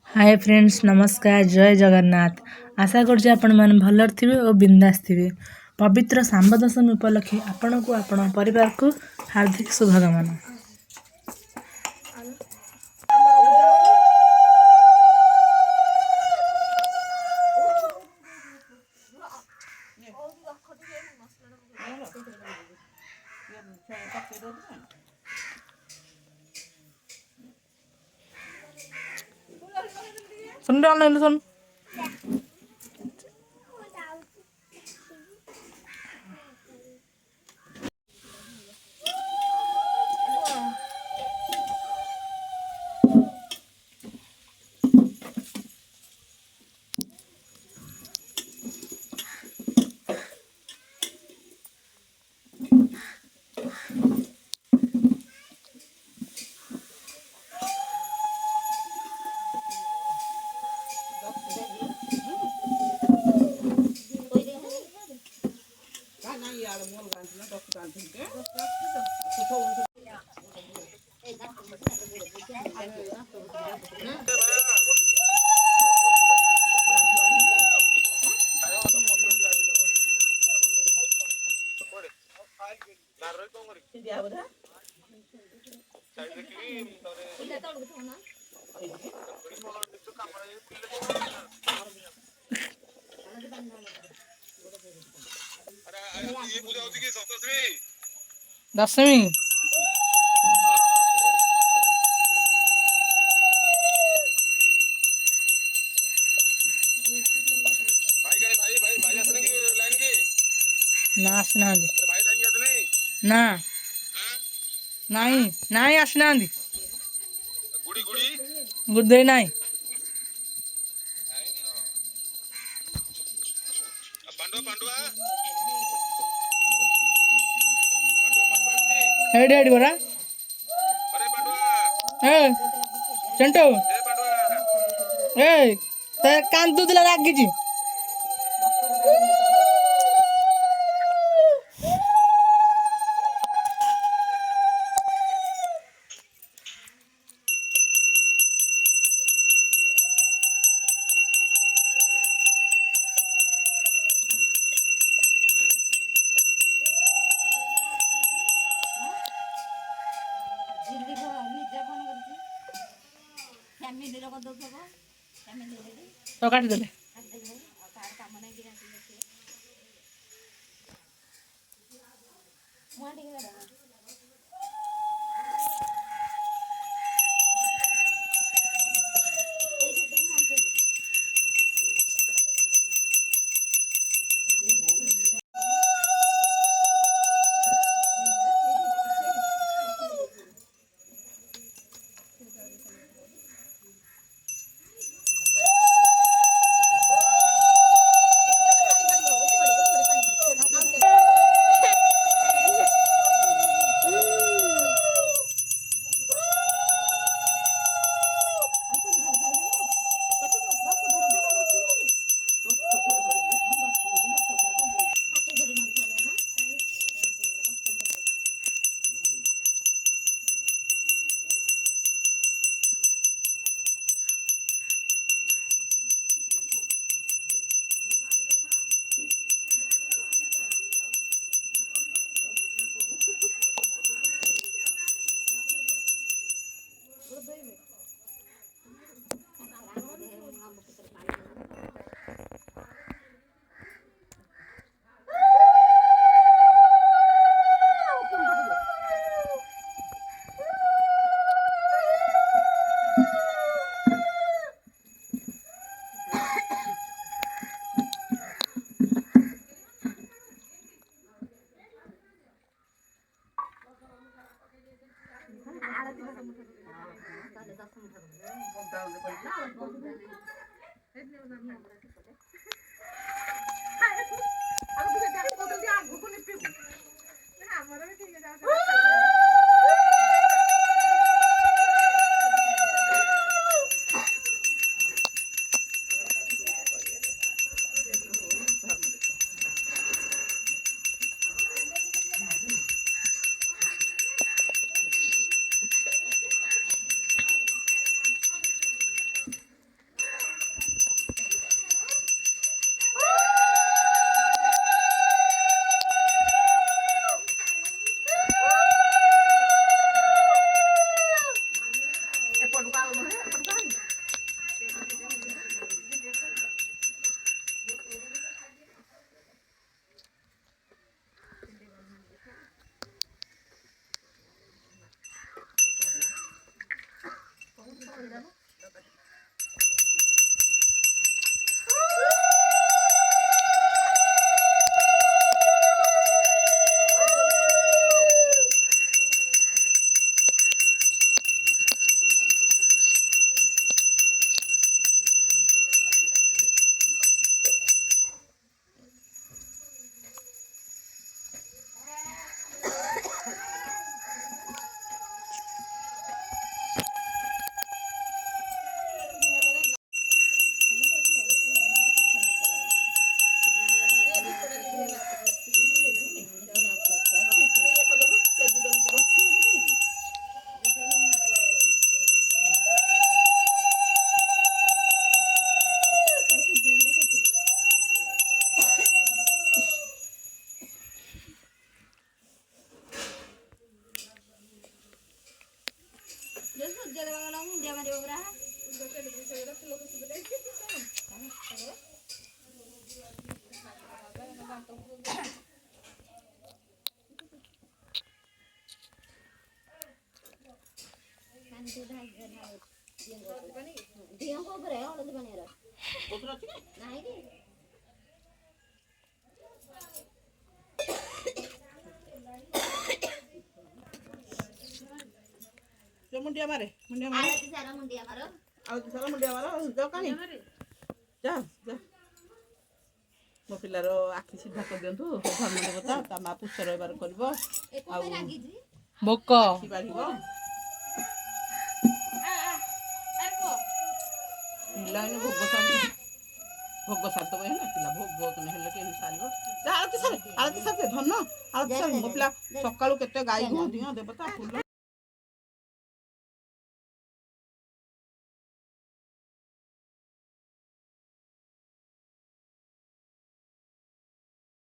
Hi friends, नमस्कार, जय जगन्नाथ। आशा करछि आपण मन भलर थिबे और बिंदास थिबे। पवित्र सांब दशमी उपलक्षे आपण को आपण परिवार को हार्दिक शुभकामना। सुन रहा सुन। दशमी ना आसना ना नहीं नहीं आसना गुड नहीं हेड हेड बरा ए चंटो ए ते कान दूधला लागिची तो काट देले मुंडिया मारे आरती सारा मुंडिया मारो जाओ कानी जा जा मो पिलार आखि सीधा कर दियंतु धर्म देवता ता मा पुष्य रविवार करबो आ भोक बाढ़िबो पिला ने भोग साथ तो है ना पिला भोग तो हेले के सारिबो जा आरती सारे धन आरती सारे मो पिला सकाळू केते गाई हुआ दियो देवता फूल